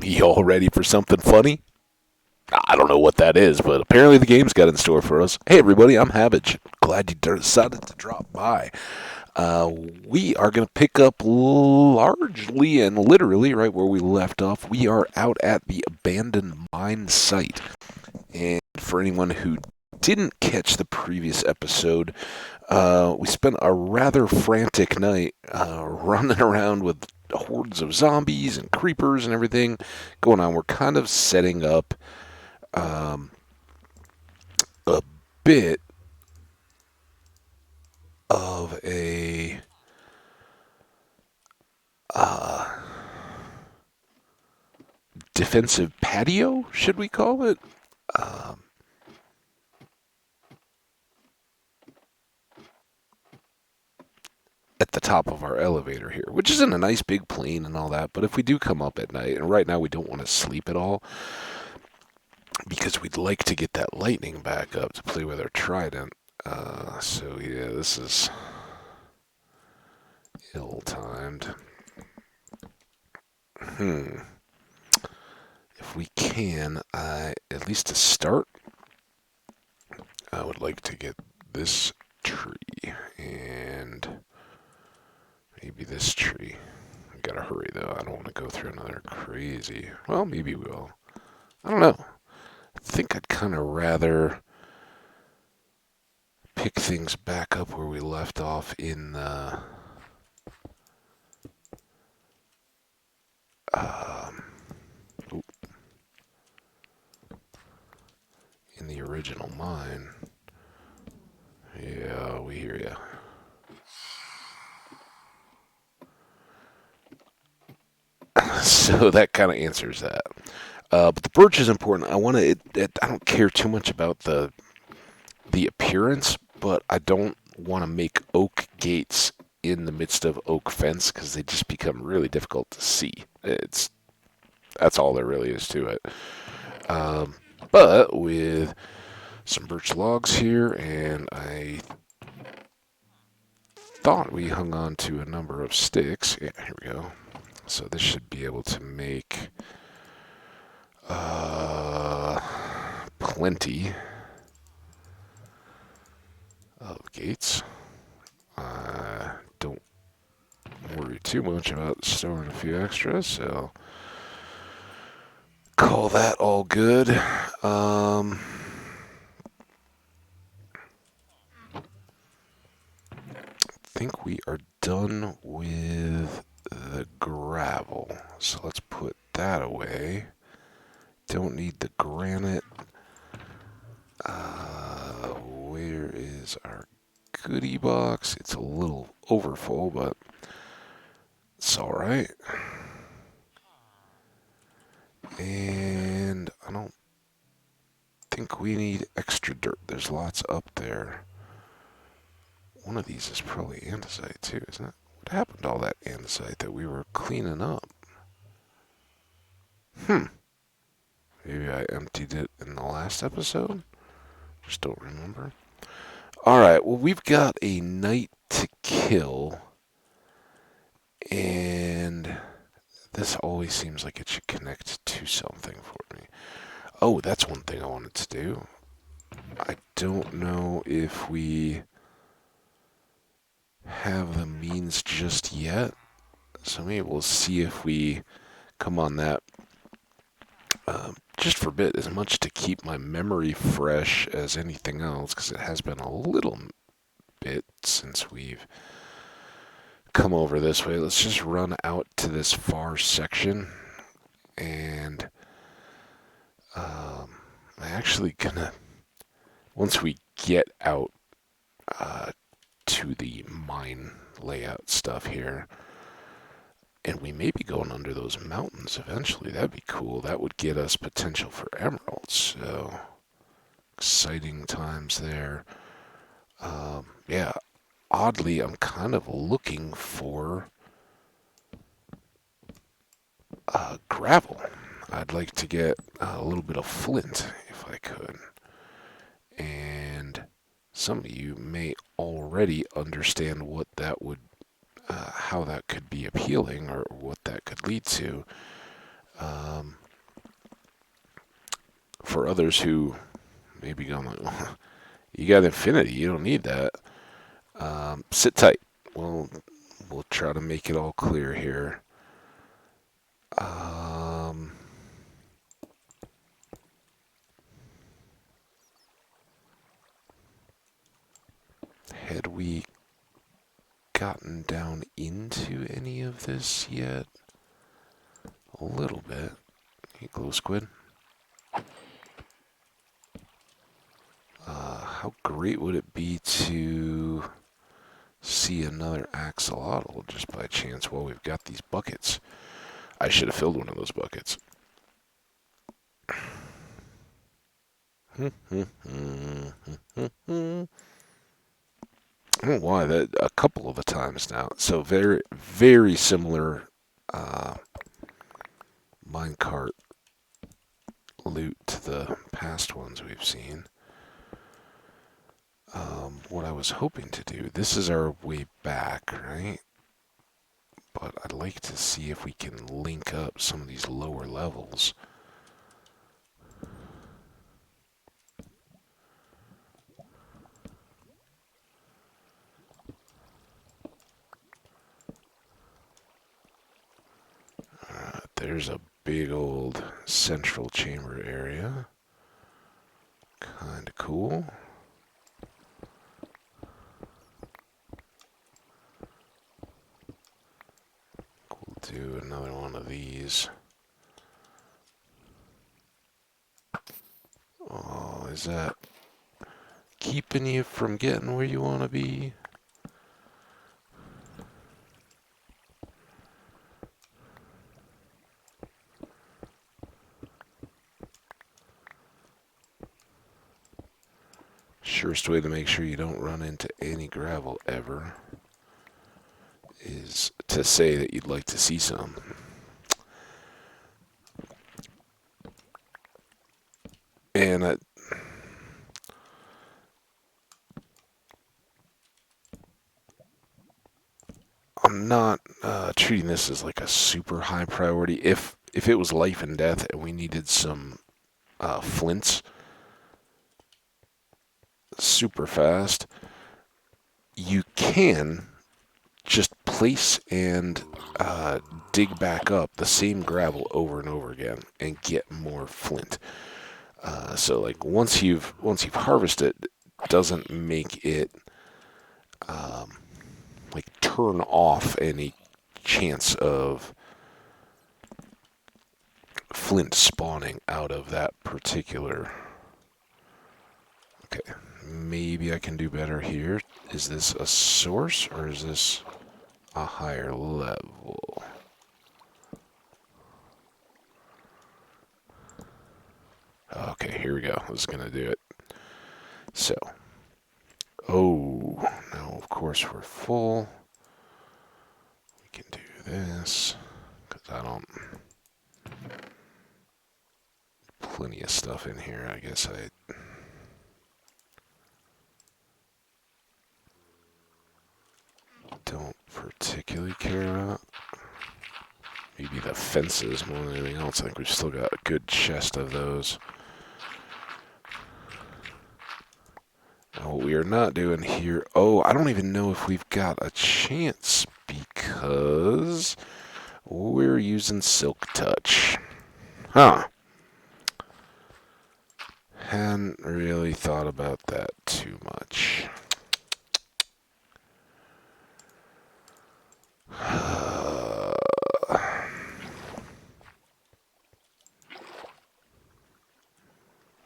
We all ready for something funny? I don't know what that is, but apparently the game's got in store for us. Hey, everybody, I'm Hambbage. Glad you decided to drop by. We are going to pick up largely and literally right where we left off. We are out at the abandoned mine site. And for anyone who didn't catch the previous episode, we spent a rather frantic night running around with hordes of zombies and creepers and everything going on. We're kind of setting up um, a bit of a uh, defensive patio, should we call it? Um, at the top of our elevator here, which isn't a nice big plane and all that, but if we do come up at night, and right now we don't want to sleep at all, because we'd like to get that lightning back up to play with our trident. So yeah, this is ill-timed. If we can, at least to start, I would like to get this tree and maybe this tree. We gotta hurry though. I don't want to go through another crazy. Well, maybe we will. I don't know. I think I'd kind of rather pick things back up where we left off in the um, in the original mine. Yeah, we hear ya. So that kind of answers that. But the birch is important. I want to. I don't care too much about the appearance, but I don't want to make oak gates in the midst of oak fence because they just become really difficult to see. That's all there really is to it. Um, but with some birch logs here, and I thought we hung on to a number of sticks. Yeah, here we go. So this should be able to make plenty of gates. Don't worry too much about storing a few extras, so call that all good. I think we are done with the gravel, so let's put that away. Don't need the granite. Where is our goodie box? It's a little overfull, but it's alright. And I don't think we need extra dirt. There's lots up there. One of these is probably andesite too, isn't it? What happened to all that andesite that we were cleaning up? Maybe I emptied it in the last episode? Just don't remember. Alright, well, we've got a night to kill. And this always seems like it should connect to something for me. Oh, that's one thing I wanted to do. I don't know if we have the means just yet. So maybe we'll see if we come on that just for a bit, as much to keep my memory fresh as anything else, because it has been a little bit since we've come over this way. Let's just run out to this far section, and I'm actually gonna, once we get out to the mine layout stuff here, and we may be going under those mountains eventually. That'd be cool. That would get us potential for emeralds. So, exciting times there. Yeah, oddly, I'm kind of looking for gravel. I'd like to get a little bit of flint if I could. And some of you may already understand what that would how that could be appealing or what that could lead to. Um, for others who maybe going like, you got infinity, you don't need that. Sit tight. We'll try to make it all clear here. Had we gotten down into any of this yet? A little bit. Hey, glow squid. How great would it be to see another axolotl just by chance while we've got these buckets? I should have filled one of those buckets. I don't know why, that a couple of the times now. So very, very similar minecart loot to the past ones we've seen. What I was hoping to do, this is our way back, right? But I'd like to see if we can link up some of these lower levels. There's a big old central chamber area. Kinda cool. We'll do another one of these. Oh, is that keeping you from getting where you want to be? Surest way to make sure you don't run into any gravel ever is to say that you'd like to see some. And I'm not treating this as like a super high priority. If it was life and death and we needed some flints super fast, you can just place and dig back up the same gravel over and over again and get more flint. So like once you've harvested, it doesn't make it like turn off any chance of flint spawning out of that particular. Okay, maybe I can do better here. Is this a source or is this a higher level? Okay, here we go. This is gonna do it. So, oh, now of course we're full. We can do this because I don't. Plenty of stuff in here. I guess I don't particularly care about. Maybe the fences more than anything else. I think we've still got a good chest of those. Now, what we are not doing here... Oh, I don't even know if we've got a chance because we're using Silk Touch. Huh. Hadn't really thought about that too much.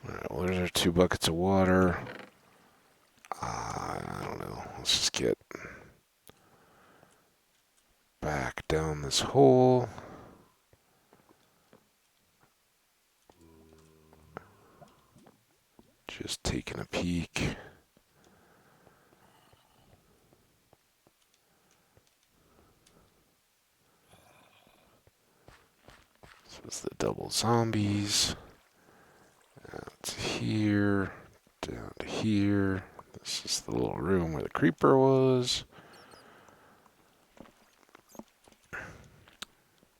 Alright, well, there's our 2 buckets of water. I don't know. Let's just get back down this hole. Just taking a peek. This was the double zombies. Out to here. Down to here. This is the little room where the creeper was.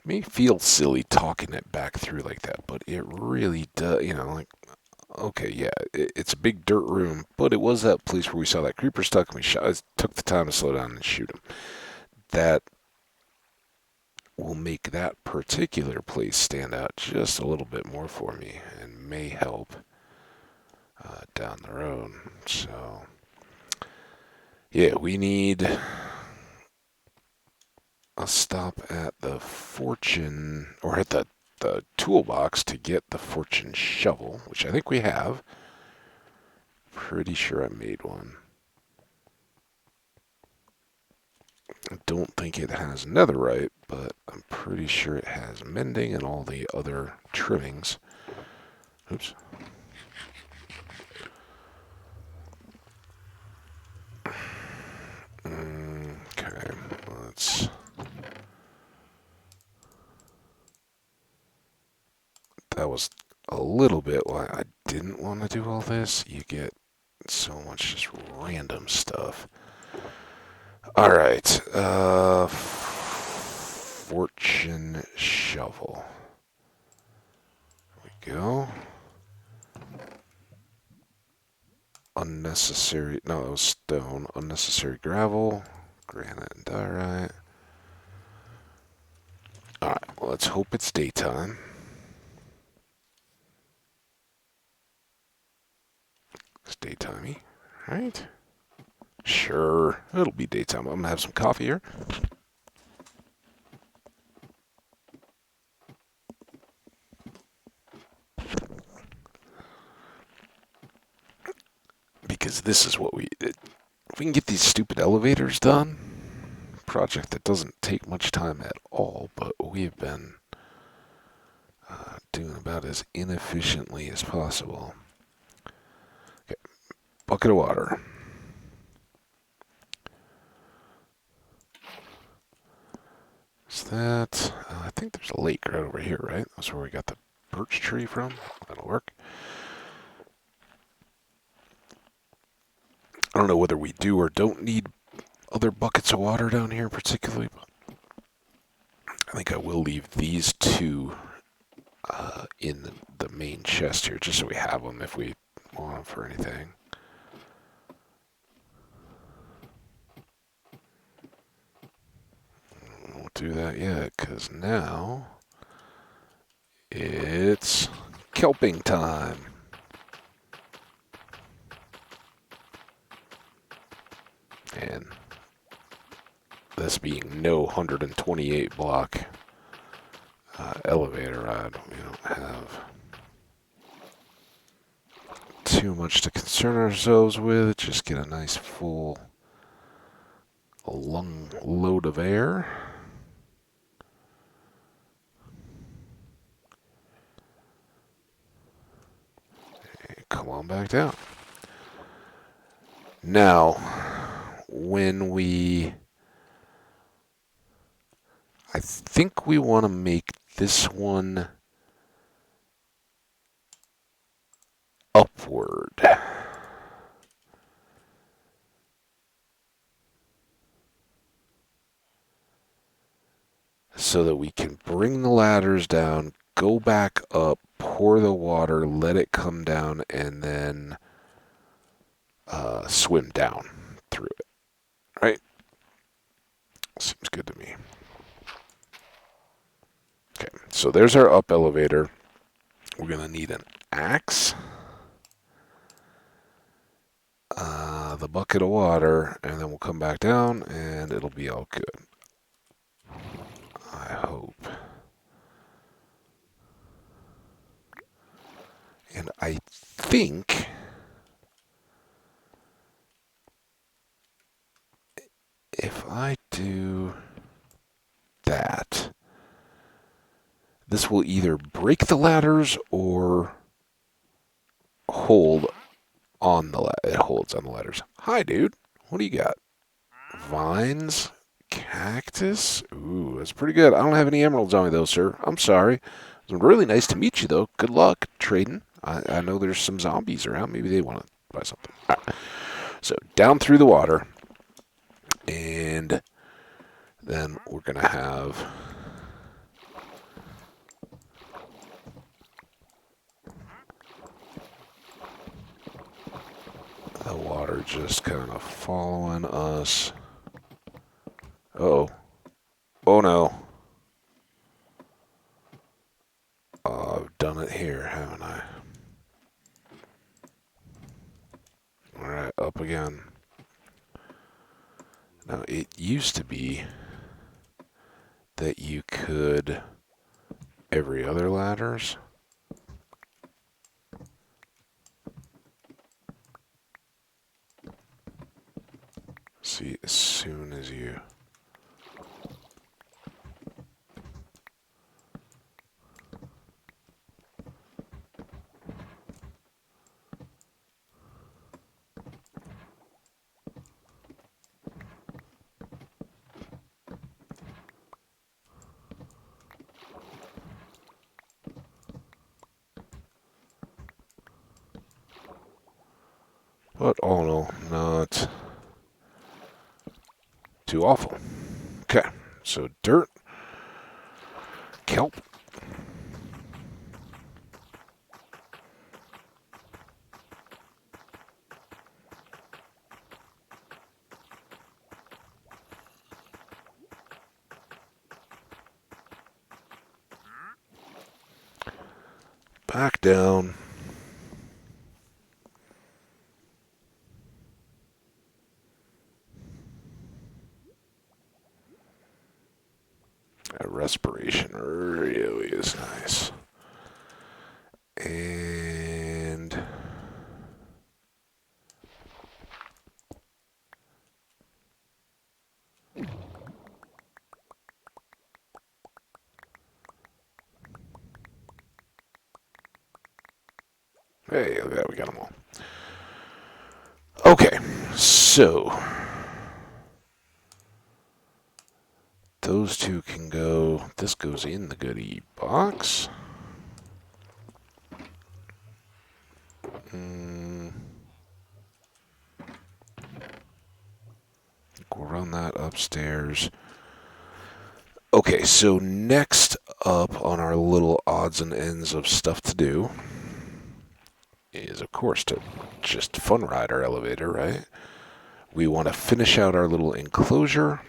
may feel silly talking it back through like that, but it really does, like, okay, yeah, it's a big dirt room, but it was that place where we saw that creeper stuck and we took the time to slow down and shoot him. That will make that particular place stand out just a little bit more for me and may help down the road. So, yeah, we need a stop at the fortune, or at the toolbox to get the fortune shovel, which I think we have. Pretty sure I made one. I don't think it has netherite, but I'm pretty sure it has mending and all the other trimmings. Oops. Okay, let's... That was a little bit why I didn't want to do all this. You get so much just random stuff. Alright, fortune shovel. There we go. Unnecessary, no, it was stone. Unnecessary gravel, granite and diorite. Alright, well, let's hope it's daytime. It's daytimey, right? Sure, it'll be daytime. I'm gonna have some coffee here. Because this is what if we can get these stupid elevators done, project that doesn't take much time at all, but we've been doing about as inefficiently as possible. Okay, bucket of water. Is that... I think there's a lake right over here, right? That's where we got the birch tree from. That'll work. I don't know whether we do or don't need other buckets of water down here particularly, but I think I will leave these two in the main chest here, just so we have them if we want them for anything. Won't do that yet, because now it's kelping time. And this being no 128 block elevator ride, we don't have too much to concern ourselves with. Just get a nice full lung load of air. And come on back down. Now, I think we want to make this one upward. So that we can bring the ladders down, go back up, pour the water, let it come down, and then swim down through it. Right? Seems good to me. Okay, so there's our up elevator. We're going to need an axe, the bucket of water, and then we'll come back down and it'll be all good. I hope. And I think if I do that, this will either break the ladders or hold on the it holds on the ladders. Hi, dude. What do you got? Vines? Cactus? Ooh, that's pretty good. I don't have any emeralds on me, though, sir. I'm sorry. It was really nice to meet you, though. Good luck trading. I know there's some zombies around. Maybe they want to buy something. All right. So, down through the water. And then we're going to have The water just kind of following us. Uh-oh. Oh no. I've done it here, haven't I? Alright, up again. Now, it used to be that you could every other ladders. See, as soon as you... But all in all, not too awful. Okay, so dirt, kelp. Back down. That respiration really is nice. And hey, look at that, we got them all. Okay, so those two can go. This goes in the goodie box. We'll run that upstairs. Okay, so next up on our little odds and ends of stuff to do is, of course, to just fun ride our elevator, right? We want to finish out our little enclosure.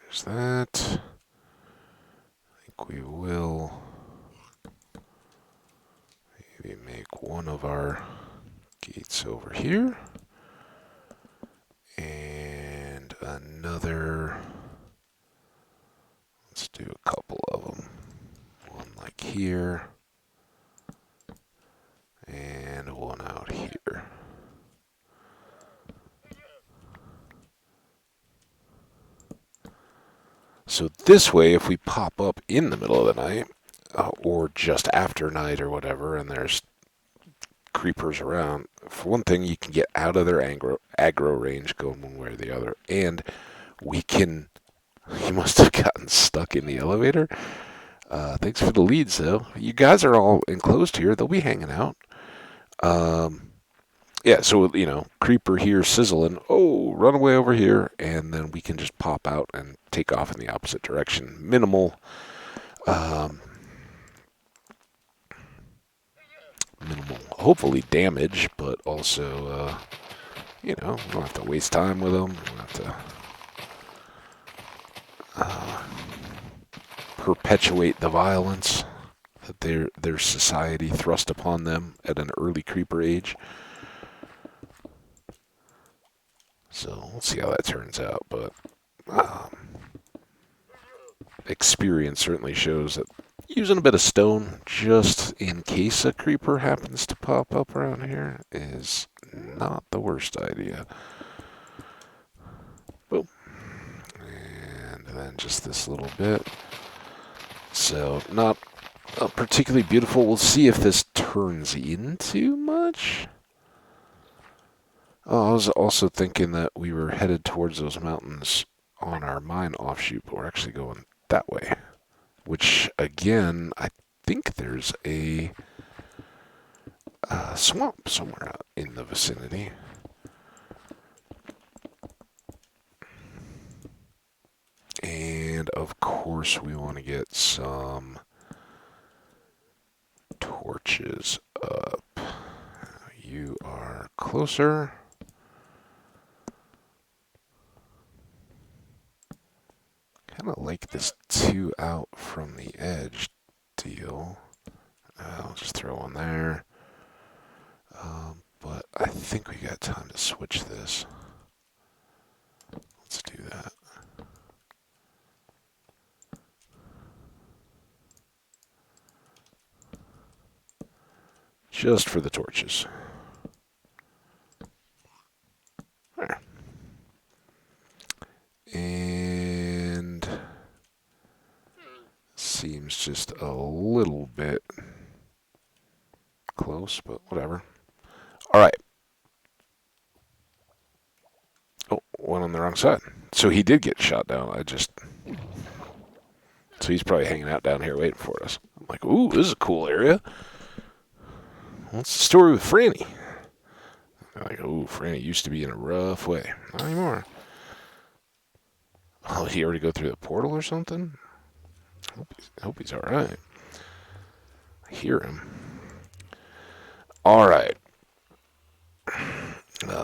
There's that. I think we will maybe make one of our gates over here. And another. Let's do a couple of them. One like here. And one out here. So this way, if we pop up in the middle of the night, or just after night or whatever, and there's creepers around, for one thing, you can get out of their aggro range going one way or the other. And we can... You must have gotten stuck in the elevator. Thanks for the leads, though. You guys are all enclosed here. They'll be hanging out. Yeah, so, creeper here sizzling. Oh, run away over here. And then we can just pop out and take off in the opposite direction. Minimal hopefully damage, but also, we don't have to waste time with them. We don't have to perpetuate the violence that their society thrust upon them at an early creeper age. So we'll see how that turns out, but experience certainly shows that, Using a bit of stone just in case a creeper happens to pop up around here is not the worst idea. Boom. And then just this little bit. So not particularly beautiful. We'll see if this turns into much. Oh, I was also thinking that we were headed towards those mountains on our mine offshoot, but we're actually going that way. Which, again, I think there's a swamp somewhere out in the vicinity. And, of course, we want to get some torches up. You are closer. Kind of like this 2 out from the edge deal. I'll just throw one there. But I think we got time to switch this. Let's do that. Just for the torches. There. And seems just a little bit close, but whatever. All right. Oh, went on the wrong side. So he did get shot down. So he's probably hanging out down here waiting for us. I'm like, ooh, this is a cool area. What's the story with Franny? I'm like, ooh, Franny used to be in a rough way. Not anymore. Oh, he already go through the portal or something? I hope he's alright. I hear him. Alright.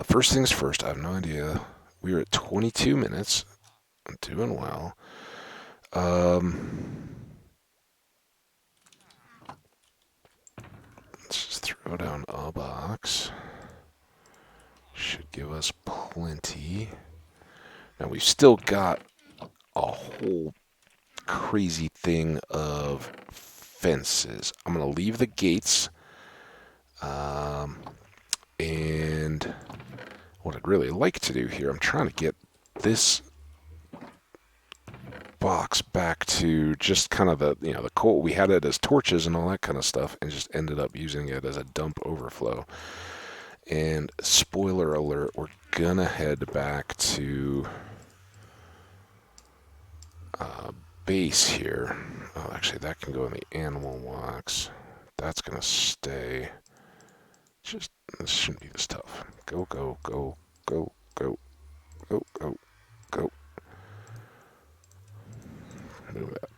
First things first, I have no idea. We are at 22 minutes. I'm doing well. Let's just throw down a box. Should give us plenty. Now we've still got a whole crazy thing of fences. I'm going to leave the gates. And what I'd really like to do here, I'm trying to get this box back to just kind of the coal. We had it as torches and all that kind of stuff, and just ended up using it as a dump overflow. And spoiler alert, we're gonna head back to base here. Oh, actually, that can go in the animal box. That's gonna stay. Just, this shouldn't be this tough. Go, go, go, go, go, go, go, go. Move that.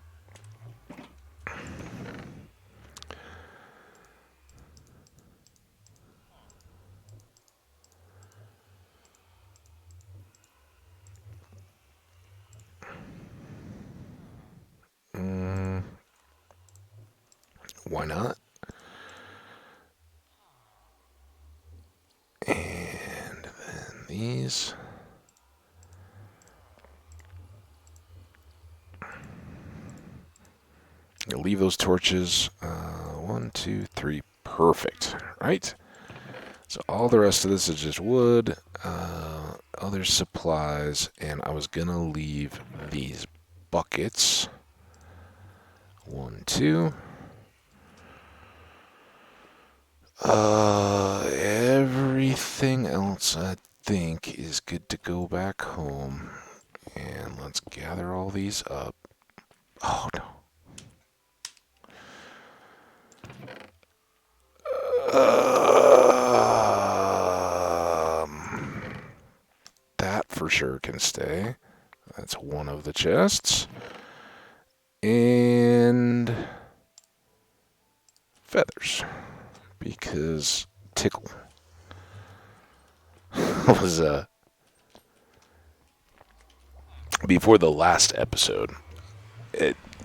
Why not? And then these. You'll leave those torches. 1, 2, 3. Perfect. Right? So all the rest of this is just wood, other supplies, and I was going to leave these buckets. 1, 2. Everything else I think is good to go back home. And let's gather all these up. Oh no. That for sure can stay. That's one of the chests. And feathers. Because tickle was before the last episode.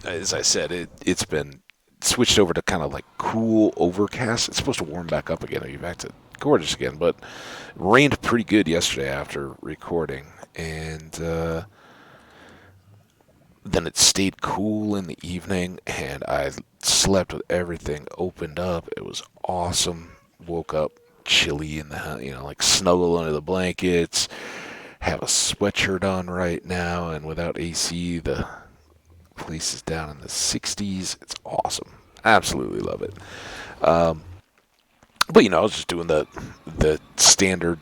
As I said, it's been switched over to kind of like cool overcast. It's supposed to warm back up again and be back to gorgeous again, but it rained pretty good yesterday after recording, and Then it stayed cool in the evening, and I slept with everything opened up. It was awesome. Woke up chilly in the house, like snuggle under the blankets, have a sweatshirt on right now, and without AC, the place is down in the 60s. It's awesome. Absolutely love it. Um, but I was just doing the standard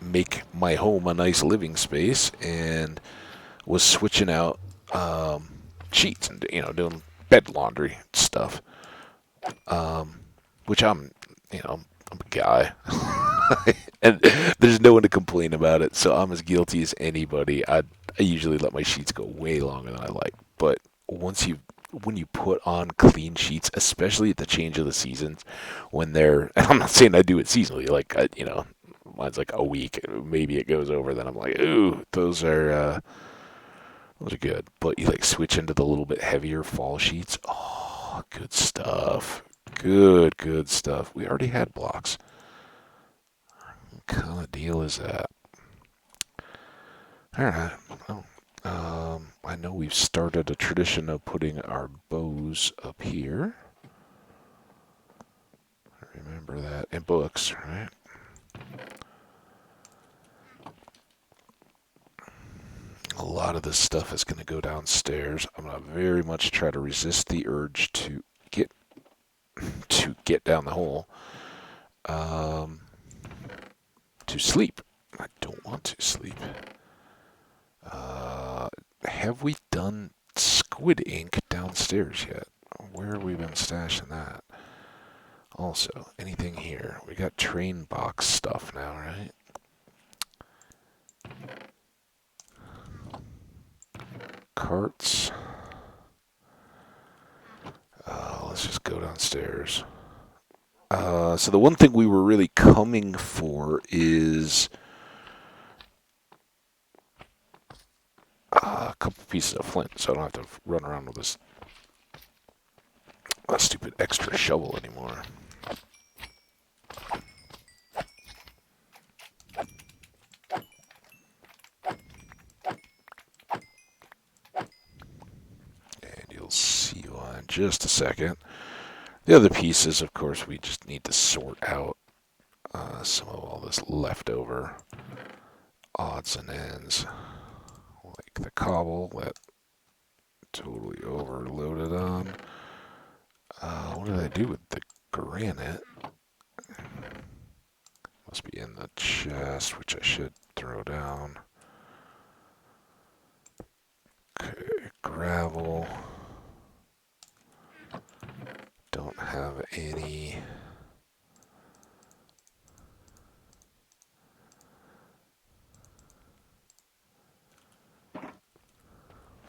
make my home a nice living space, and was switching out um, sheets and doing bed laundry stuff. Um, which I'm a guy, and there's no one to complain about it, so I'm as guilty as anybody. I usually let my sheets go way longer than I like, but when you put on clean sheets, especially at the change of the seasons, when they're, and I'm not saying I do it seasonally, like mine's like a week, maybe it goes over, then I'm like, ooh, those are good. But you like switch into the little bit heavier fall sheets. Oh, good stuff. Good stuff. We already had blocks. What kind of deal is that? All right. Well, I know we've started a tradition of putting our bows up here. Remember that in books, right? A lot of this stuff is going to go downstairs. I'm going to very much try to resist the urge get to get down the hole. Um, to sleep. I don't want to sleep. Have we done squid ink downstairs yet? Where have we been stashing that? Also, anything here? We got train box stuff now, right? Carts. Let's just go downstairs. So the one thing we were really coming for is a couple pieces of flint, so I don't have to run around with this stupid extra shovel anymore. And you'll see why in just a second. The other pieces, of course, we just need to sort out some of all this leftover odds and ends. Like the cobble that totally overloaded on. What did I do with the granite? Must be in the chest, which I should throw down. Okay, gravel. Don't have any.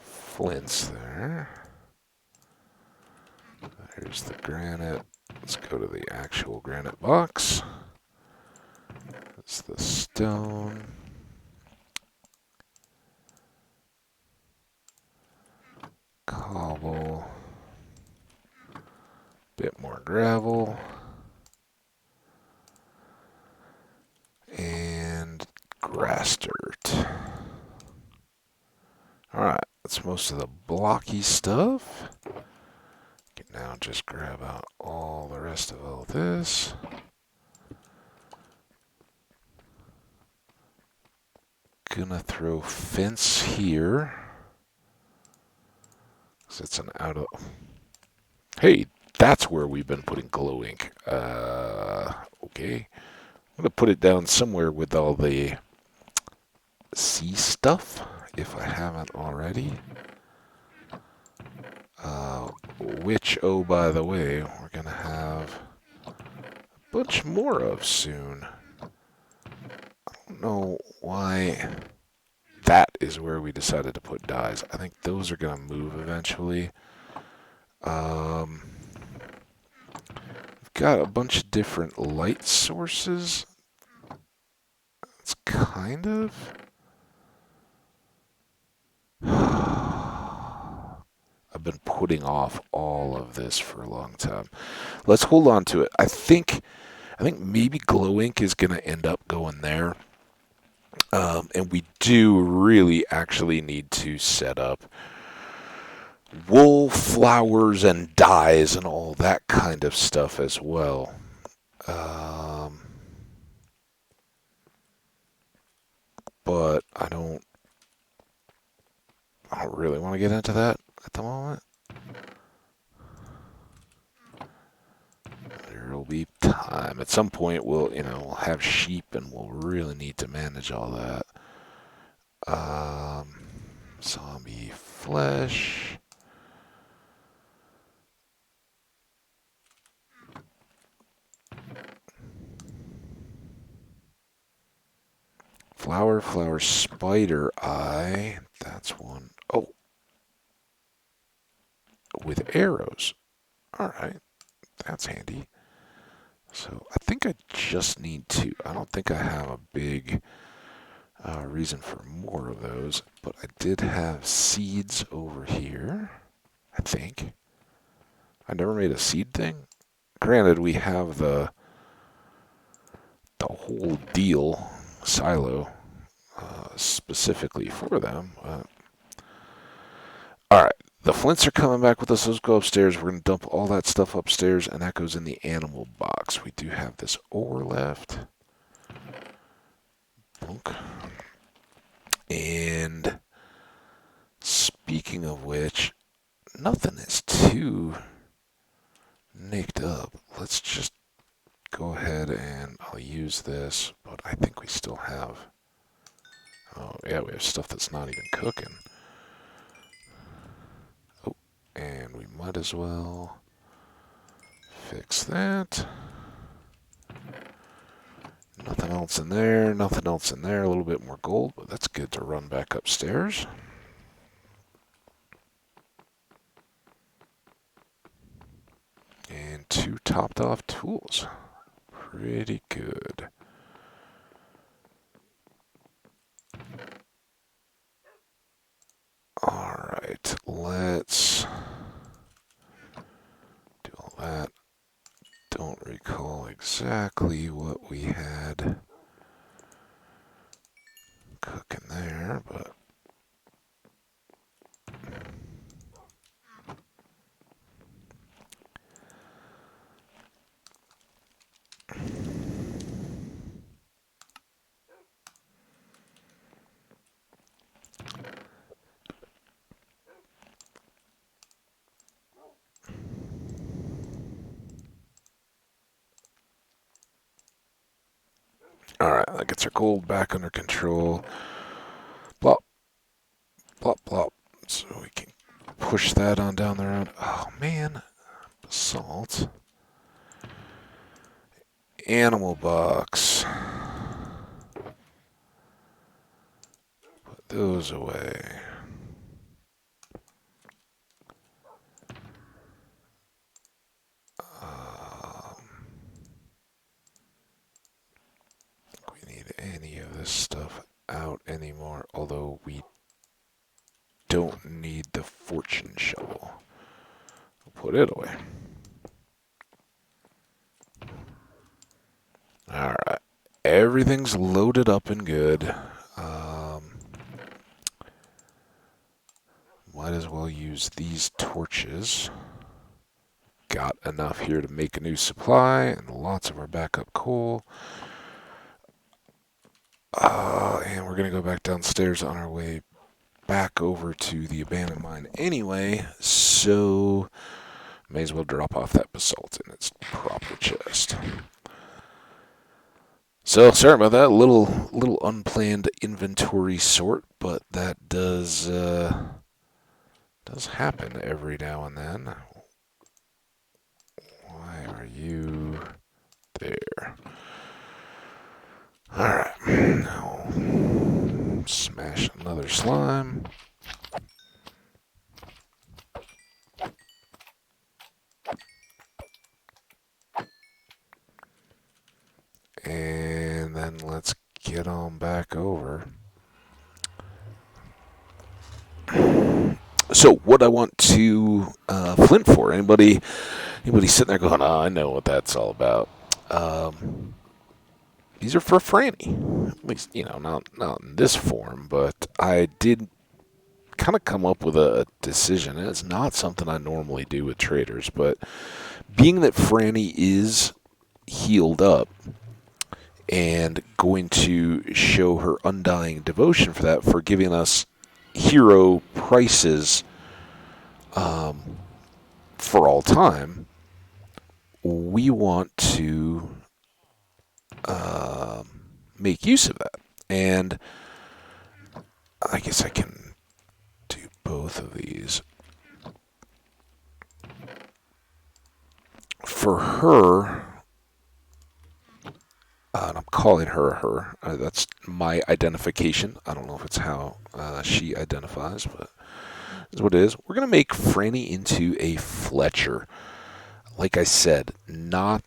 Flints there. There's the granite. Let's go to the actual granite box. That's the stone. Cobble. Bit more gravel. And grass dirt. Alright, that's most of the blocky stuff. Can now just grab out all the rest of all this. Gonna throw fence here. Cause it's an out of. Hey, that's where we've been putting glow ink. Okay. I'm gonna put it down somewhere with all the sea stuff, if I haven't already. Which, oh, by the way, we're gonna have a bunch more of soon. I don't know why that is where we decided to put dyes. I think those are gonna move eventually. We've got a bunch of different light sources. It's kind of. I've been putting off all of this for a long time. Let's hold on to it. I think maybe glow ink is going to end up going there. And we do really actually need to set up wool, flowers, and dyes and all that kind of stuff as well. Um, but I don't really want to get into that at the moment. There'll be time. At some point, we'll have sheep and we'll really need to manage all that. Um, Zombie flesh. Flower, spider eye. That's one. Oh, with arrows. Alright, that's handy. So I think I just need two. I don't think I have a big reason for more of those, but I did have seeds over here, I think. I never made a seed thing. Granted, we have the whole deal silo specifically for them. All right, the flints are coming back with us. Let's go upstairs. We're going to dump all that stuff upstairs, and that goes in the animal box. We do have this ore left. Bonk. And speaking of which, nothing is too nicked up. Let's just go ahead and I'll use this, but I think we still have. Oh, yeah, we have stuff that's not even cooking. Oh, and we might as well fix that. Nothing else in there, nothing else in there. A little bit more gold, but that's good to run back upstairs. And 2 topped off tools. Pretty good. Alright, let's do all that. Don't recall exactly what we had cooking there, but alright, that gets our gold back under control. Plop, plop, plop. So we can push that on down the road. Oh man, basalt. Animal box. Put those away. We need any of this stuff out anymore, although we don't need the fortune shovel. We'll put it away. Alright. Everything's loaded up and good. Might as well use these torches. Got enough here to make a new supply and lots of our backup coal. And we're going to go back downstairs on our way back over to the abandoned mine anyway, so may as well drop off that basalt in its proper chest. So sorry about that, little unplanned inventory sort, but that does happen every now and then. Why are you there? Alright, now smash another slime. And then let's get on back over. So what I want to flint for, anybody sitting there going, oh, I know what that's all about. These are for Franny. At least, not in this form, but I did kind of come up with a decision. And it's not something I normally do with traders, but being that Franny is healed up and going to show her undying devotion for that, for giving us hero prices for all time, we want to make use of that. And I guess I can do both of these. For her, and I'm calling her her. That's my identification. I don't know if it's how she identifies, but that's what it is. We're going to make Franny into a Fletcher. Like I said, not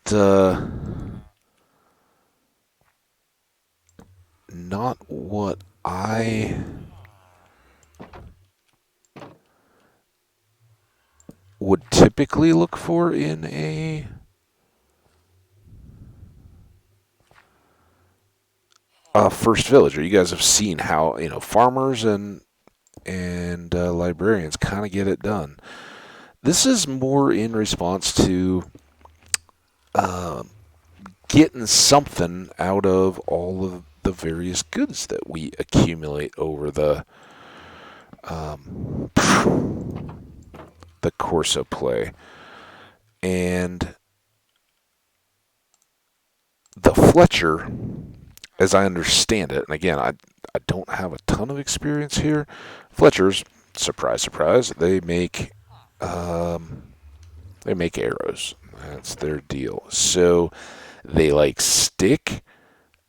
what I would typically look for in a first villager. You guys have seen how farmers and librarians kind of get it done. This is more in response to getting something out of all of the various goods that we accumulate over the Corso play. And the Fletcher, as I understand it, and again, I don't have a ton of experience here. Fletchers, surprise, surprise, they make arrows. That's their deal. So they like stick,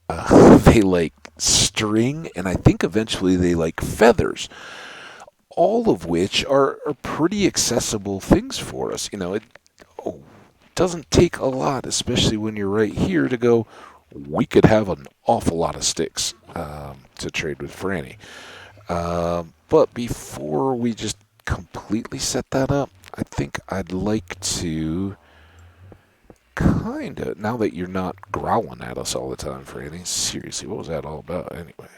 they like string, and I think eventually they like feathers. All of which are pretty accessible things for us. It doesn't take a lot, especially when you're right here, to go, we could have an awful lot of sticks to trade with Franny. But before we just completely set that up, I think I'd like to kind of, now that you're not growling at us all the time, Franny, seriously, what was that all about anyway?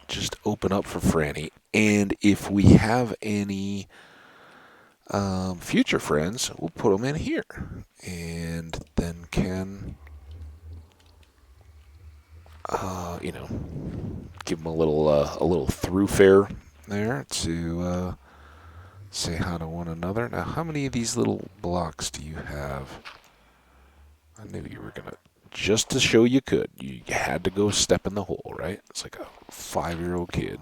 Just open up for Franny, and if we have any future friends, we'll put them in here, and then can give them a little throughfare there to say hi to one another. Now, how many of these little blocks do you have? I knew you were gonna. Just to show you could, you had to go step in the hole, right? It's like a 5-year-old kid.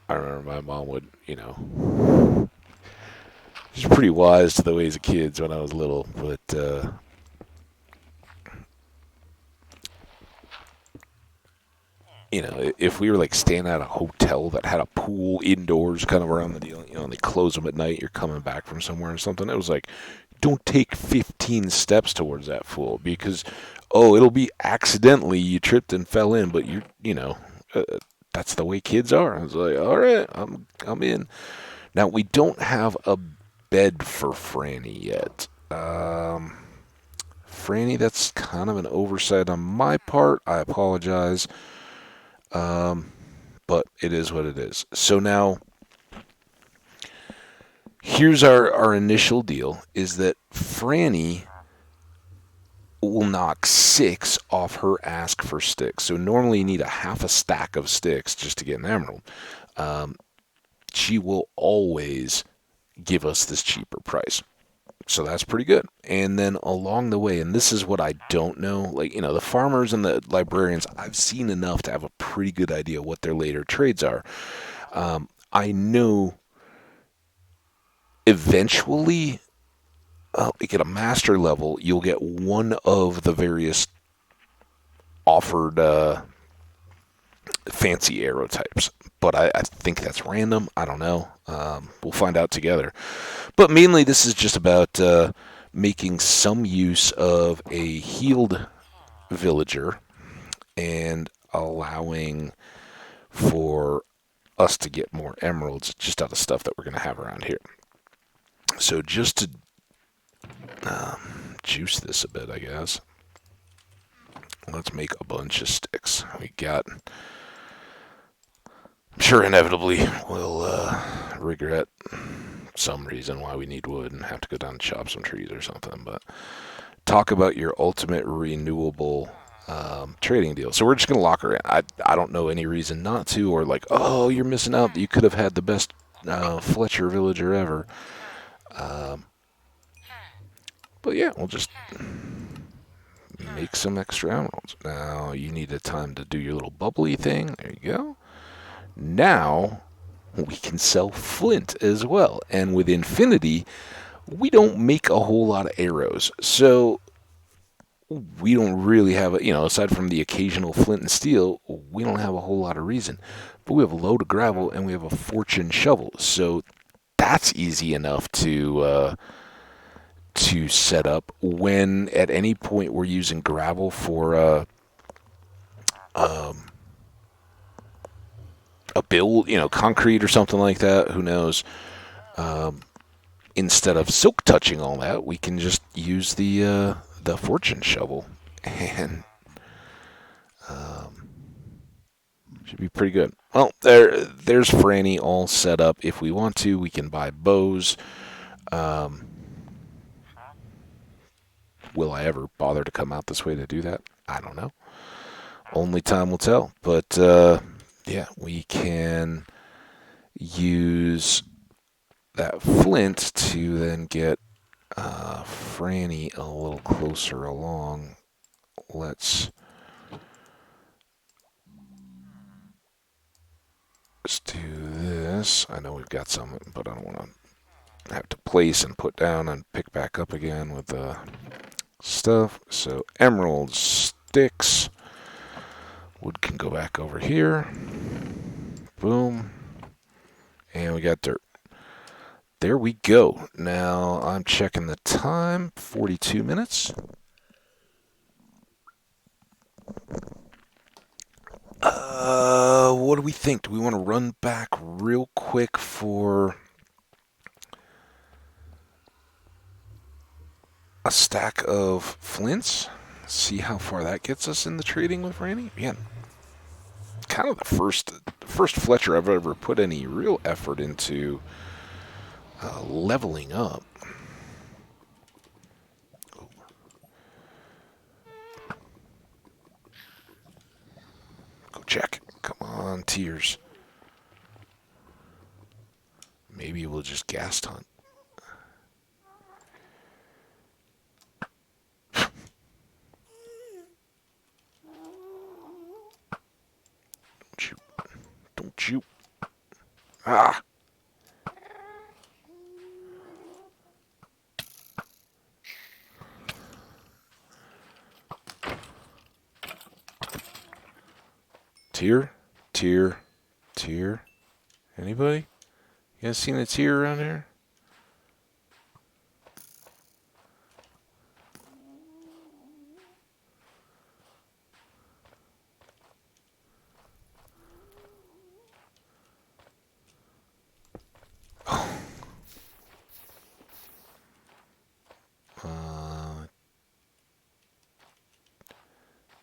I remember my mom would, she's pretty wise to the ways of kids when I was little, but if we were like staying at a hotel that had a pool indoors kind of around the deal, and they close them at night, you're coming back from somewhere or something, it was like, don't take 15 steps towards that pool because, it'll be accidentally you tripped and fell in, but that's the way kids are. I was like, all right, I'm in. Now, we don't have a bed for Franny yet. Franny, that's kind of an oversight on my part. I apologize. But it is what it is. So now, here's our initial deal, is that Franny will knock 6 off her ask for sticks. So normally you need a half a stack of sticks just to get an emerald. She will always give us this cheaper price. So that's pretty good. And then along the way, and this is what I don't know, like, the farmers and the librarians, I've seen enough to have a pretty good idea what their later trades are. I know eventually, like at a master level, you'll get one of the various offered fancy arrow types. But I think that's random. I don't know. We'll find out together. But mainly this is just about making some use of a healed villager and allowing for us to get more emeralds just out of stuff that we're going to have around here. So just to juice this a bit, I guess. Let's make a bunch of sticks. We got... I'm sure inevitably we'll regret some reason why we need wood and have to go down and chop some trees or something, but talk about your ultimate renewable trading deal. So we're just going to lock her in. I don't know any reason not to, or like, oh, you're missing out. You could have had the best Fletcher villager ever. But yeah, we'll just make some extra emeralds. Now you need a time to do your little bubbly thing. There you go. Now we can sell flint as well. And with infinity, we don't make a whole lot of arrows. So we don't really have, aside from the occasional flint and steel, we don't have a whole lot of reason. But we have a load of gravel and we have a fortune shovel. So that's easy enough to set up. When at any point we're using gravel for a build, concrete or something like that, who knows, instead of silk touching all that, we can just use the fortune shovel, and should be pretty good. Well, there's Franny all set up. If we want to, we can buy bows. Will I ever bother to come out this way to do that? I don't know. Only time will tell. But yeah, we can use that flint to then get Franny a little closer along. Let's do this. I know we've got some, but I don't want to have to place and put down and pick back up again with the stuff. So emerald sticks. Wood can go back over here. Boom. And we got dirt. There we go. Now I'm checking the time. 42 minutes. What do we think? Do we want to run back real quick for a stack of flints? See how far that gets us in the trading with Randy? Man, kind of the first Fletcher I've ever put any real effort into leveling up. Go check. Come on, tears. Maybe we'll just gas hunt. Don't you. Ah! Tear? Anybody? You guys seen a tear around here?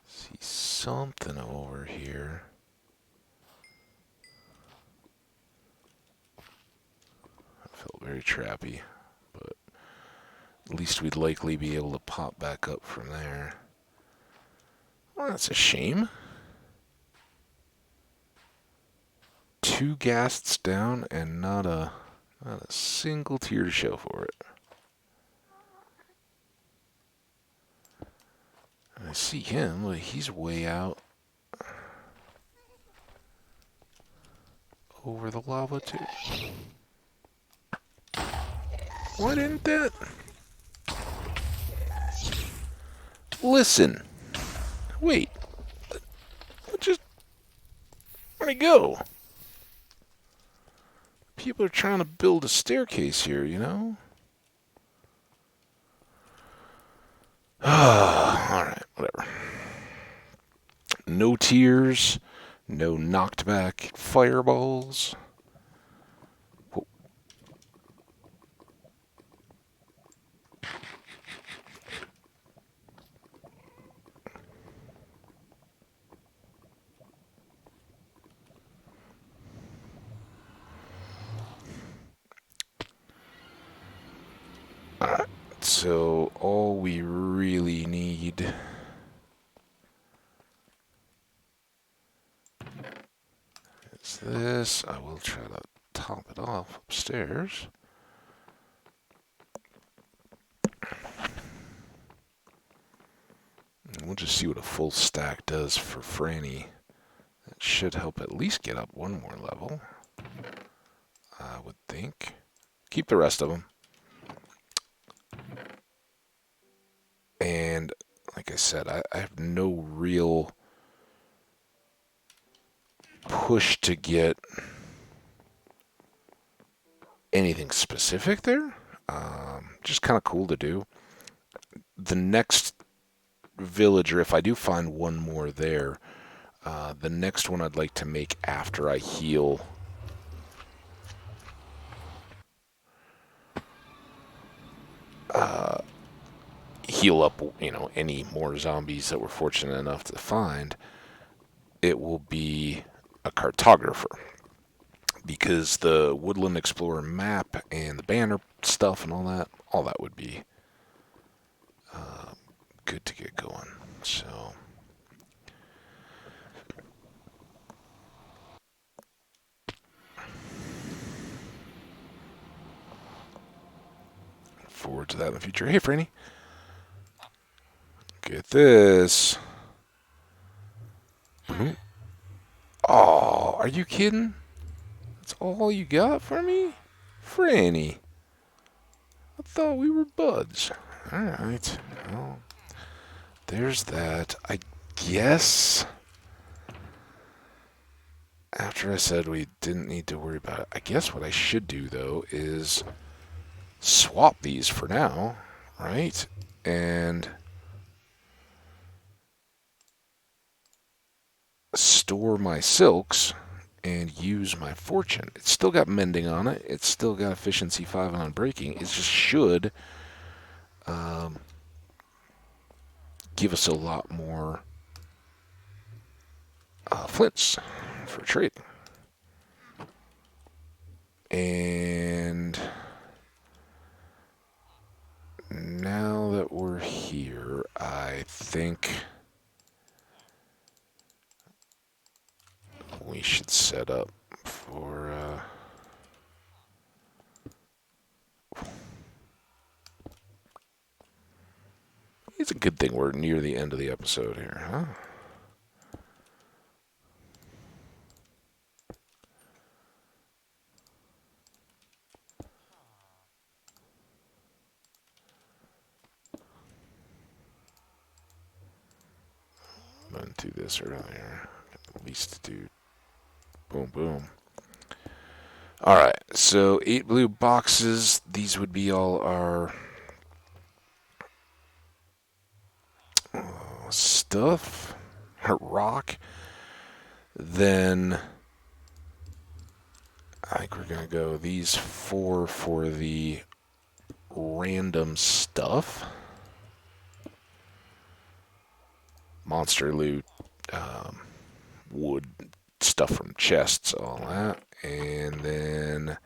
See something over here. Felt very trappy, but at least we'd likely be able to pop back up from there. Well, that's a shame. 2 ghasts down and not a single tear to show for it. I see him, but he's way out over the lava too. Why didn't that? Listen. Wait. Where'd he go? People are trying to build a staircase here, you know? Alright, whatever. No tears, no knocked back fireballs. Whoa. So all we really need is this. I will try to top it off upstairs. And we'll just see what a full stack does for Franny. That should help at least get up one more level, I would think. Keep the rest of them. And like I said, I have no real push to get anything specific there. Just kind of cool to do. The next villager, if I do find one more there, the next one I'd like to make after I heal heal up, any more zombies that we're fortunate enough to find, it will be a cartographer. Because the Woodland Explorer map and the banner stuff and all that would be good to get going. So, forward to that in the future. Hey, Franny. Get this. Oh, are you kidding? That's all you got for me? Franny. I thought we were buds. Alright. Well, there's that. I guess after I said we didn't need to worry about it, I guess what I should do, though, is swap these for now, right? And store my silks and use my fortune. It's still got mending on it. It's still got efficiency 5 on breaking. It just should give us a lot more flints for trading. And now that we're here, I think we should set up for it's a good thing we're near the end of the episode here, huh? Went through this earlier. At least do boom, boom. Alright, so 8 blue boxes. These would be all our stuff. Rock. Then I think we're going to go these 4 for the random stuff. Monster loot, wood, stuff from chests, all that. And then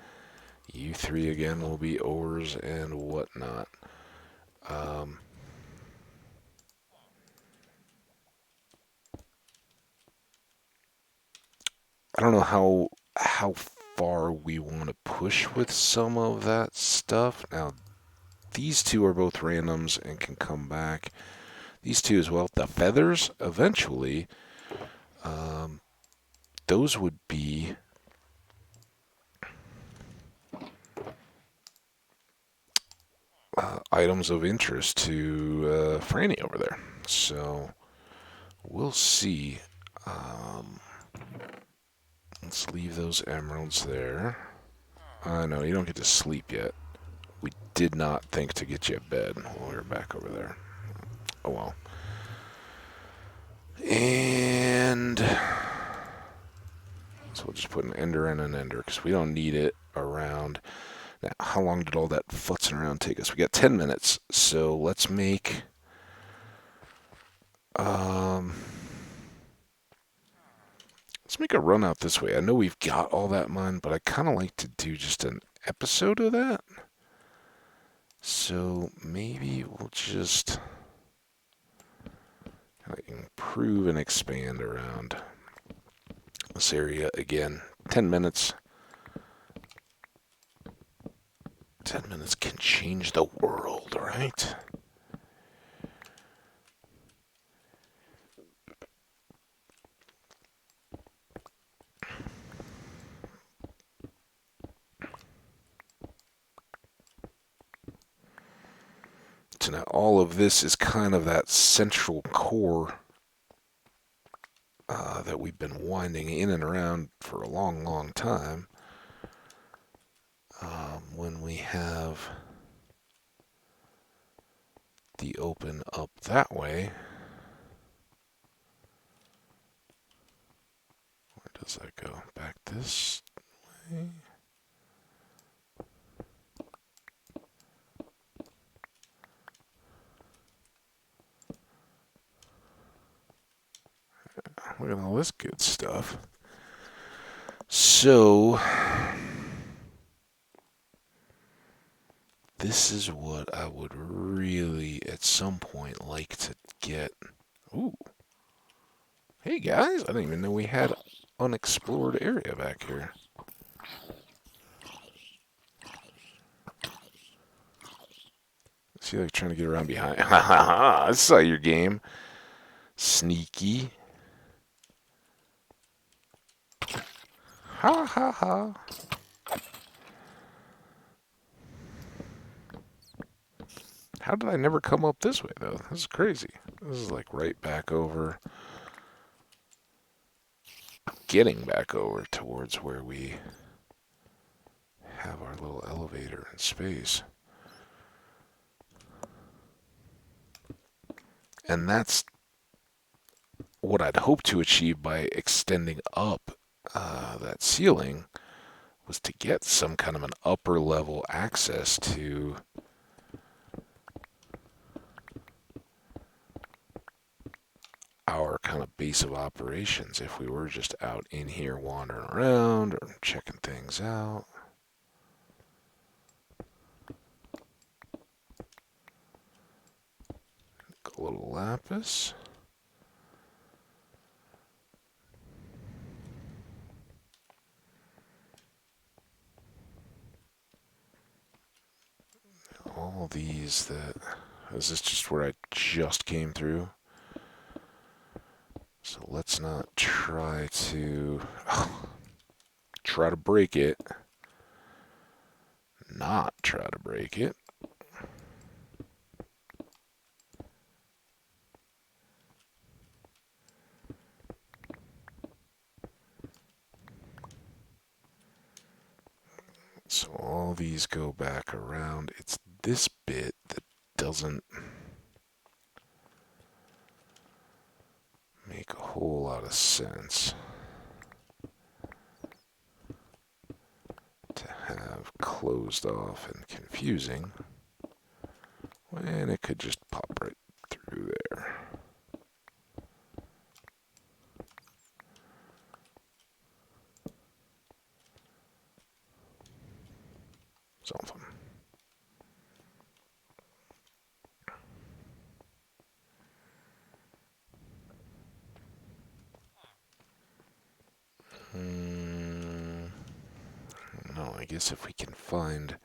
you 3 again will be ores and whatnot. I don't know how far we want to push with some of that stuff. Now, these 2 are both randoms and can come back. These 2 as well. The feathers, eventually, those would be items of interest to Franny over there. So we'll see. Let's leave those emeralds there. No, you don't get to sleep yet. We did not think to get you a bed while we were back over there. Oh well. And so we'll just put an ender and an ender because we don't need it around. Now, how long did all that futzing around take us? We got 10 minutes, so let's make a run out this way. I know we've got all that mined, but I kind of like to do just an episode of that. So maybe we'll just improve and expand around this area again. 10 minutes. 10 minutes can change the world, right? So now all of this is kind of that central core that we've been winding in and around for a long, long time. When we have the open up that way, where does that go? Back this way? Look at all this good stuff. So, this is what I would really, at some point, like to get. Ooh. Hey guys, I didn't even know we had unexplored area back here. Is he like trying to get around behind? Ha ha ha! I saw your game. Sneaky. Ha ha ha. How did I never come up this way, though? This is crazy. This is like right back over. Getting back over towards where we have our little elevator in space. And that's what I'd hoped to achieve by extending up that ceiling, was to get some kind of an upper level access to our kind of base of operations if we were just out in here wandering around or checking things out. A little lapis. All these that... This is just where I just came through. So let's not try to... try to break it. Not try to break it. So all these go back around. It's this bit that doesn't make a whole lot of sense to have closed off and confusing when it could just pop right through there. Something. No, I guess if we can find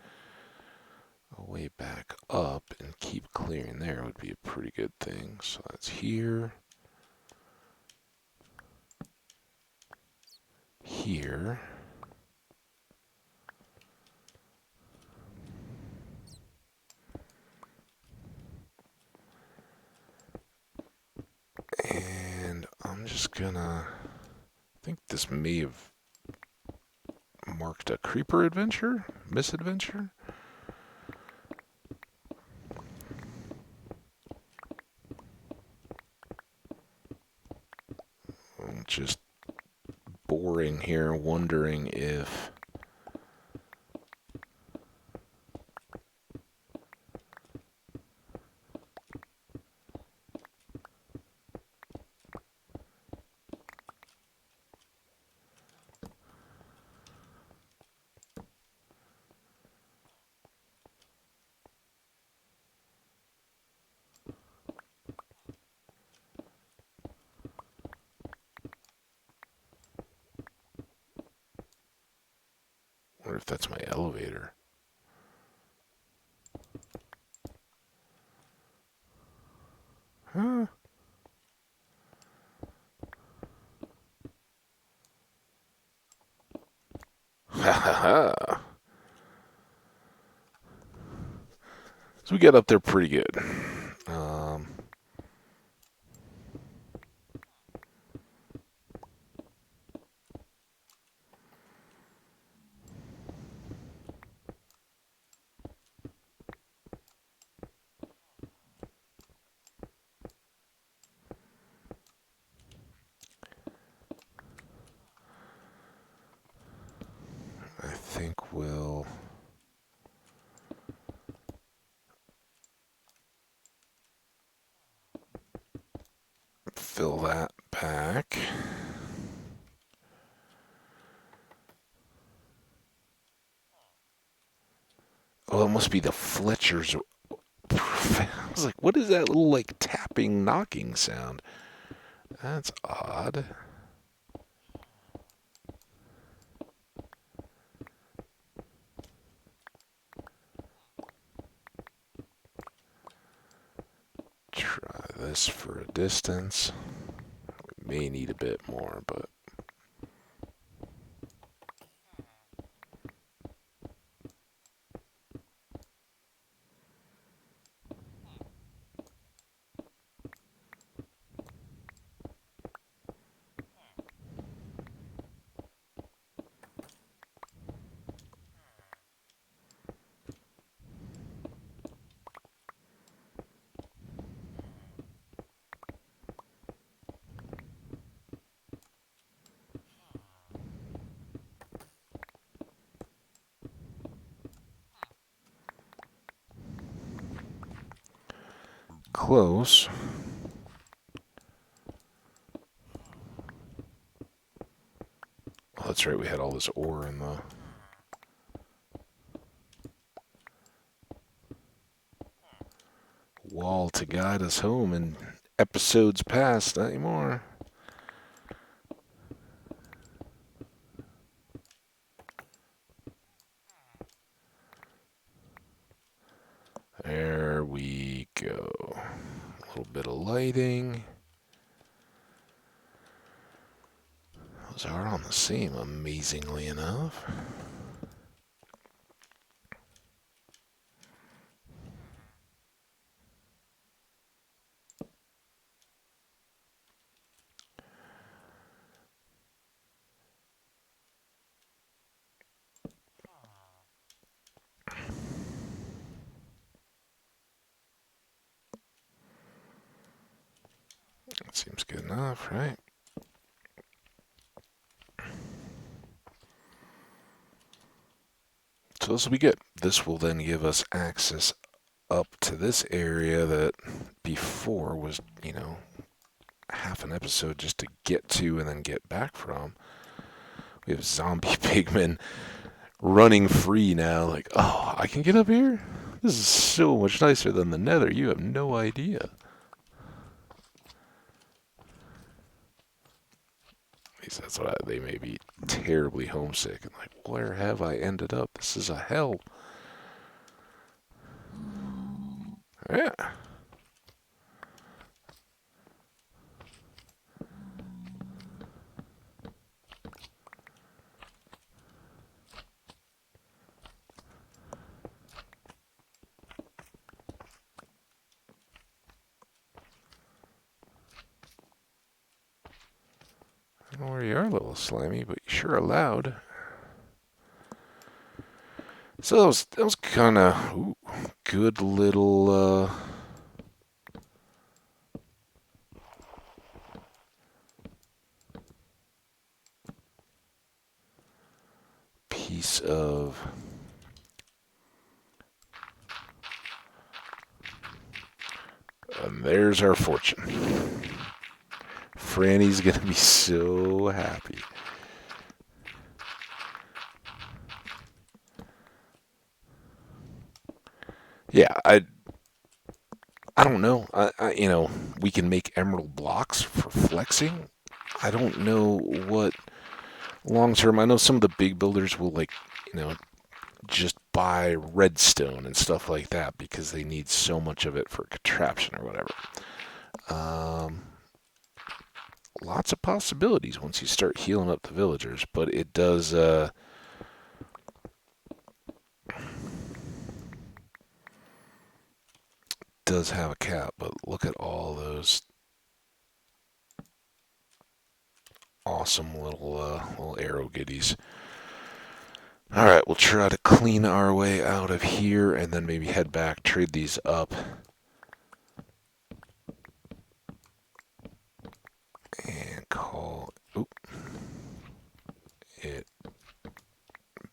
a way back up and keep clearing there would be a pretty good thing. So that's here. Here. And I'm just gonna... I think this may have marked a creeper adventure? Misadventure? I'm just boring here, wondering if... wonder if that's my elevator. Huh? Ha ha ha. So we got up there pretty good. Um, I think we'll fill that back. Oh, it must be the Fletcher's. I was like, what is that little like tapping, knocking sound? That's odd. Try this for a distance. We may need a bit more, but close. Oh, that's right, we had all this ore in the wall to guide us home in episodes past, not anymore. There we go. A little bit of lighting. Those are on the seam, amazingly enough. That seems good enough, right? So this will be good. This will then give us access up to this area that before was, half an episode just to get to and then get back from. We have zombie pigmen running free now. Like, oh, I can get up here? This is so much nicer than the nether. You have no idea. At least that's what they may be terribly homesick. And like, where have I ended up? This is a hell. Yeah. I don't know where you are, a little slimy, but you sure are loud. So that was kind of good little piece of and there's our fortune. Franny's gonna be so happy. Yeah, I don't know. We can make emerald blocks for flexing. I don't know what long term, I know some of the big builders will like, you know, just buy redstone and stuff like that because they need so much of it for contraption or whatever. Um, Lots of possibilities once you start healing up the villagers, but it does have a cap. But look at all those awesome little arrow giddies. All right, we'll try to clean our way out of here and then maybe head back, trade these up, and call it a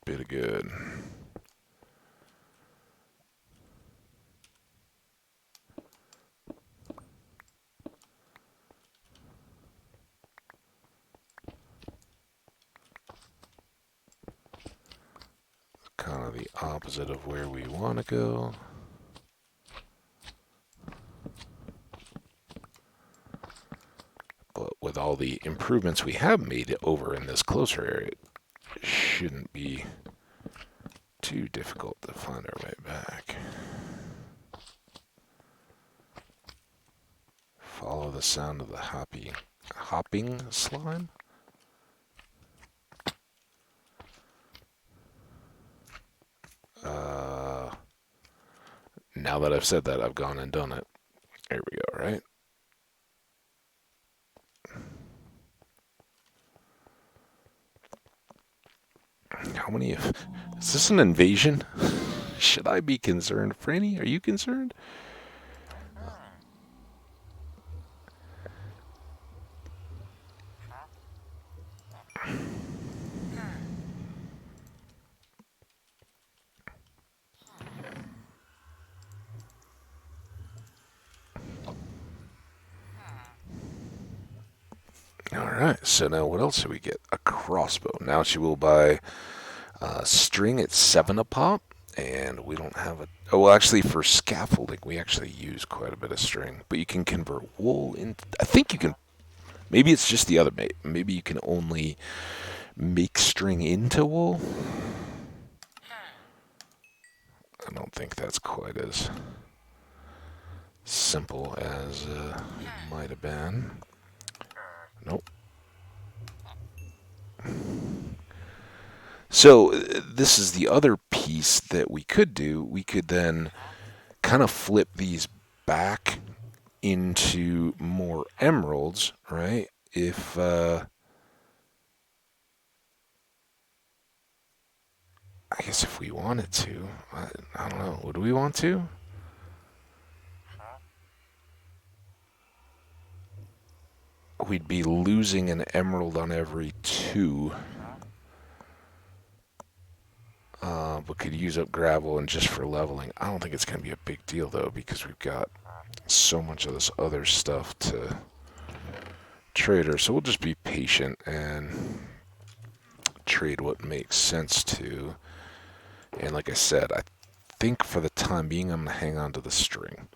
bit of good. Kind of the opposite of where we want to go. But with all the improvements we have made over in this closer area, it shouldn't be too difficult to find our way back. Follow the sound of the hopping slime. Now that I've said that, I've gone and done it. There we go, right? How many of... Is this an invasion? Should I be concerned? Franny, are you concerned? Alright, so now what else do we get? A crossbow. Now she will buy string at 7 a pop, and we don't have a... Oh, well, actually, for scaffolding, we actually use quite a bit of string. But you can convert wool into... I think you can... Maybe it's just the other mate. Maybe you can only make string into wool. I don't think that's quite as simple as it might have been. Nope. So this is the other piece that we could do. We could then kind of flip these back into more emeralds, right? If I guess if we wanted to, I don't know. Would we want to? We'd be losing an emerald on every 2. But could use up gravel and just for leveling. I don't think it's going to be a big deal though because we've got so much of this other stuff to trade her. So we'll just be patient and trade what makes sense to. And like I said, I think for the time being I'm going to hang on to the string.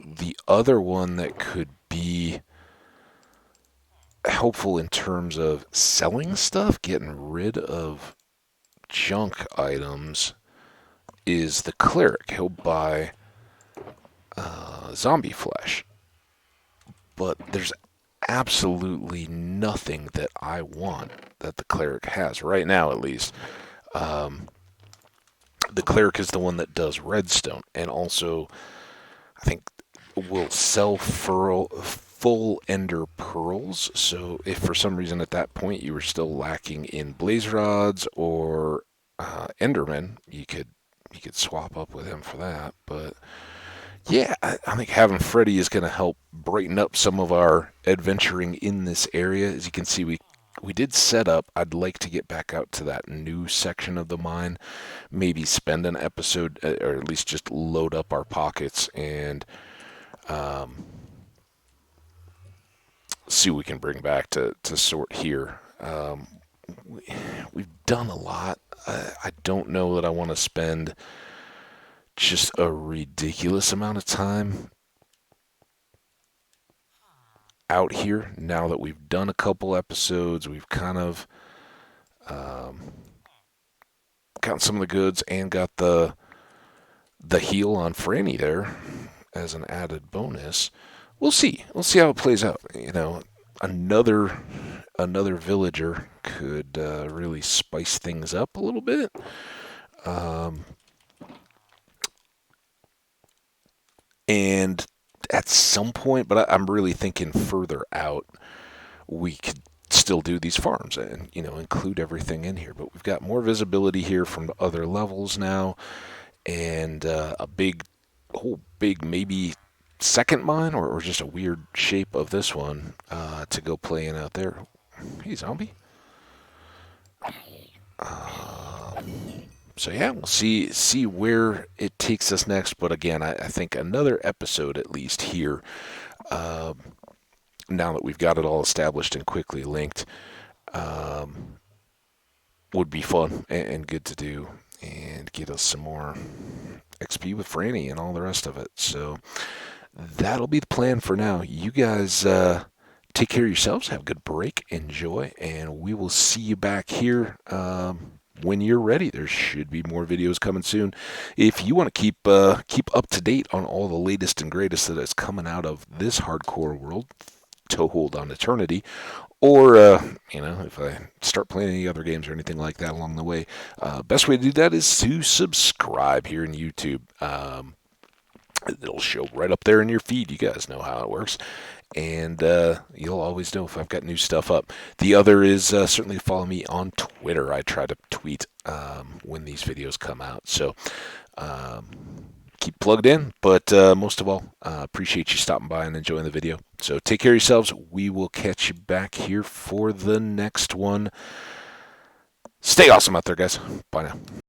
The other one that could be helpful in terms of selling stuff, getting rid of junk items, is the cleric. He'll buy zombie flesh. But there's absolutely nothing that I want that the cleric has, right now at least. The cleric is the one that does redstone, and also I think will sell full ender pearls. So if for some reason at that point you were still lacking in blaze rods or enderman, you could swap up with him for that. But yeah, I think having Freddy is going to help brighten up some of our adventuring in this area. As you can see, we did set up. I'd like to get back out to that new section of the mine, maybe spend an episode, or at least just load up our pockets and see what we can bring back to sort here. We've done a lot. I don't know that I want to spend just a ridiculous amount of time out here now that we've done a couple episodes. We've kind of um, gotten some of the goods and got the heal on Franny there as an added bonus. We'll see. We'll see how it plays out. Another villager could really spice things up a little bit. Um, and at some point, but I'm really thinking further out, we could still do these farms and include everything in here. But we've got more visibility here from the other levels now, and a whole big maybe second mine or just a weird shape of this one to go playing out there. Hey, zombie. So yeah, we'll see where it takes us next. But again, I think another episode at least here. Uh, Now that we've got it all established and quickly linked, um, would be fun and good to do, and get us some more XP with Franny and all the rest of it. So that'll be the plan for now. You guys take care of yourselves, have a good break, enjoy, and we will see you back here when you're ready. There should be more videos coming soon. If you want to keep up to date on all the latest and greatest that is coming out of this hardcore world, Toehold on Eternity, or if I start playing any other games or anything like that along the way, best way to do that is to subscribe here in YouTube. It'll show right up there in your feed. You guys know how it works. And you'll always know if I've got new stuff up. The other is certainly follow me on Twitter. I try to tweet when these videos come out. So um, keep plugged in. But most of all, appreciate you stopping by and enjoying the video. So take care of yourselves. We will catch you back here for the next one. Stay awesome out there, guys. Bye now.